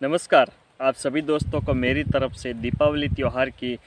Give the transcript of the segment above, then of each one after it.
नमस्कार। आप सभी दोस्तों को मेरी तरफ से दीपावली त्यौहार की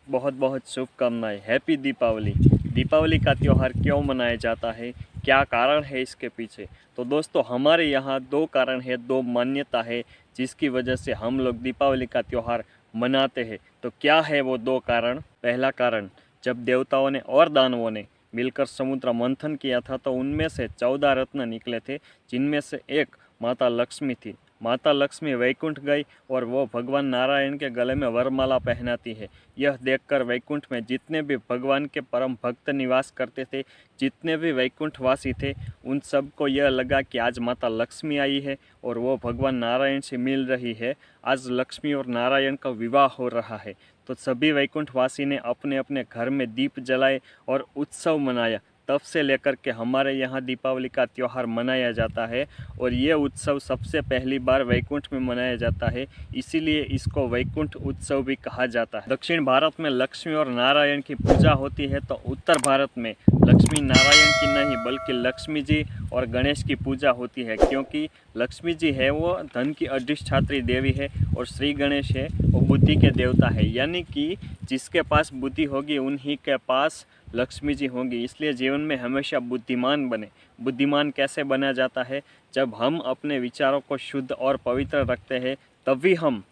बहुत बहुत शुभकामनाएं। हैप्पी दीपावली। दीपावली का त्यौहार क्यों मनाया जाता है, क्या कारण है इसके पीछे? तो दोस्तों, हमारे यहाँ दो कारण है, दो मान्यता है जिसकी वजह से हम लोग दीपावली का त्यौहार मनाते हैं। तो क्या है वो दो कारण? पहला कारण, जब देवताओं ने और दानवों ने मिलकर समुद्र मंथन किया था तो उनमें से 14 रत्न निकले थे, जिनमें से एक माता लक्ष्मी थी। माता लक्ष्मी वैकुंठ गई और वो भगवान नारायण के गले में वरमाला पहनाती है। यह देखकर वैकुंठ में जितने भी भगवान के परम भक्त निवास करते थे, जितने भी वैकुंठवासी थे, उन सबको यह लगा कि आज माता लक्ष्मी आई है और वो भगवान नारायण से मिल रही है। आज लक्ष्मी और नारायण का विवाह हो रहा है। तो सभी वैकुंठवासी ने अपने अपने घर में दीप जलाए और उत्सव मनाया। तब से लेकर के हमारे यहाँ दीपावली का त्यौहार मनाया जाता है और ये उत्सव सबसे पहली बार वैकुंठ में मनाया जाता है, इसीलिए इसको वैकुंठ उत्सव भी कहा जाता है। दक्षिण भारत में लक्ष्मी और नारायण की पूजा होती है, तो उत्तर भारत में लक्ष्मी नारायण की नहीं बल्कि लक्ष्मी जी और गणेश की पूजा होती है, क्योंकि लक्ष्मी जी है वो धन की अधिष्ठात्री देवी है और श्री गणेश है वो बुद्धि के देवता है। यानी कि जिसके पास बुद्धि होगी उन्हीं के पास लक्ष्मी जी होंगी। इसलिए जीवन में हमेशा बुद्धिमान बने। बुद्धिमान कैसे बना जाता है? जब हम अपने विचारों को शुद्ध और पवित्र रखते हैं, तभी हम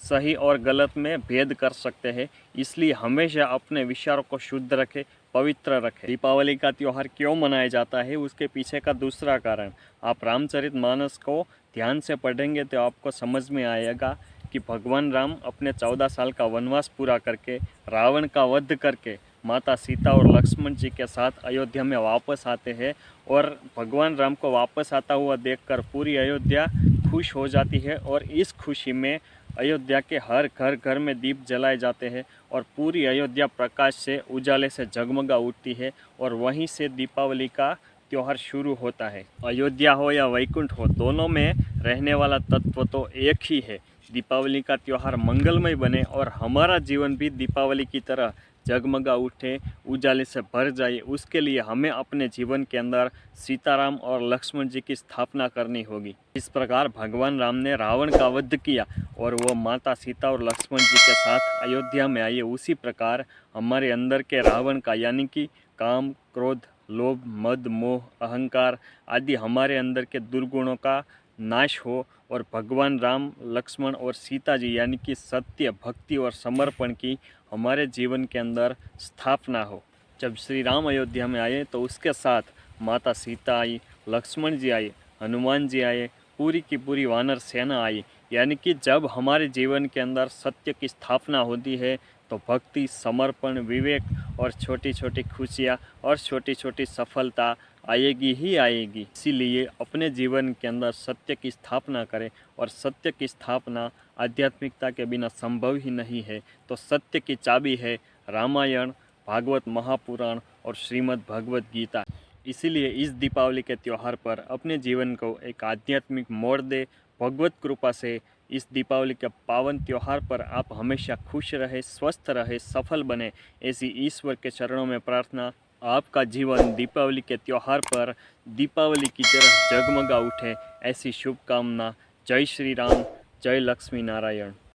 सही और गलत में भेद कर सकते हैं। इसलिए हमेशा अपने विचारों को शुद्ध रखें, पवित्र रखें। दीपावली का त्यौहार क्यों मनाया जाता है, उसके पीछे का दूसरा कारण, आप रामचरितमानस को ध्यान से पढ़ेंगे तो आपको समझ में आएगा कि भगवान राम अपने 14 साल का वनवास पूरा करके, रावण का वध करके, माता सीता और लक्ष्मण जी के साथ अयोध्या में वापस आते हैं। और भगवान राम को वापस आता हुआ देखकर पूरी अयोध्या खुश हो जाती है और इस खुशी में अयोध्या के हर घर घर में दीप जलाए जाते हैं और पूरी अयोध्या प्रकाश से, उजाले से जगमगा उठती है और वहीं से दीपावली का त्यौहार शुरू होता है। अयोध्या हो या वैकुंठ हो, दोनों में रहने वाला तत्व तो एक ही है। दीपावली का त्यौहार मंगलमय बने और हमारा जीवन भी दीपावली की तरह जगमगा उठे, उजाले से भर जाए, उसके लिए हमें अपने जीवन के अंदर सीताराम और लक्ष्मण जी की स्थापना करनी होगी। इस प्रकार भगवान राम ने रावण का वध किया और वो माता सीता और लक्ष्मण जी के साथ अयोध्या में आए। उसी प्रकार हमारे अंदर के रावण का, यानी कि काम, क्रोध, लोभ, मद, मोह, अहंकार आदि हमारे अंदर के दुर्गुणों का नाश हो और भगवान राम, लक्ष्मण और सीता जी यानी कि सत्य, भक्ति और समर्पण की हमारे जीवन के अंदर स्थापना हो। जब श्री राम अयोध्या में आए तो उसके साथ माता सीता आई, लक्ष्मण जी आए, हनुमान जी आए, पूरी की पूरी वानर सेना आई। यानी कि जब हमारे जीवन के अंदर सत्य की स्थापना होती है तो भक्ति, समर्पण, विवेक और छोटी छोटी खुशियाँ और छोटी छोटी सफलता आएगी ही आएगी। इसीलिए अपने जीवन के अंदर सत्य की स्थापना करें और सत्य की स्थापना आध्यात्मिकता के बिना संभव ही नहीं है। तो सत्य की चाबी है रामायण, भागवत महापुराण और श्रीमद् भगवत गीता। इसीलिए इस दीपावली के त्यौहार पर अपने जीवन को एक आध्यात्मिक मोड़ दे। भगवत कृपा से इस दीपावली के पावन त्यौहार पर आप हमेशा खुश रहे, स्वस्थ रहे, सफल बने, ऐसी ईश्वर के चरणों में प्रार्थना। आपका जीवन दीपावली के त्यौहार पर दीपावली की तरह जगमगा उठे, ऐसी शुभकामना। जय श्री राम, जय लक्ष्मी नारायण।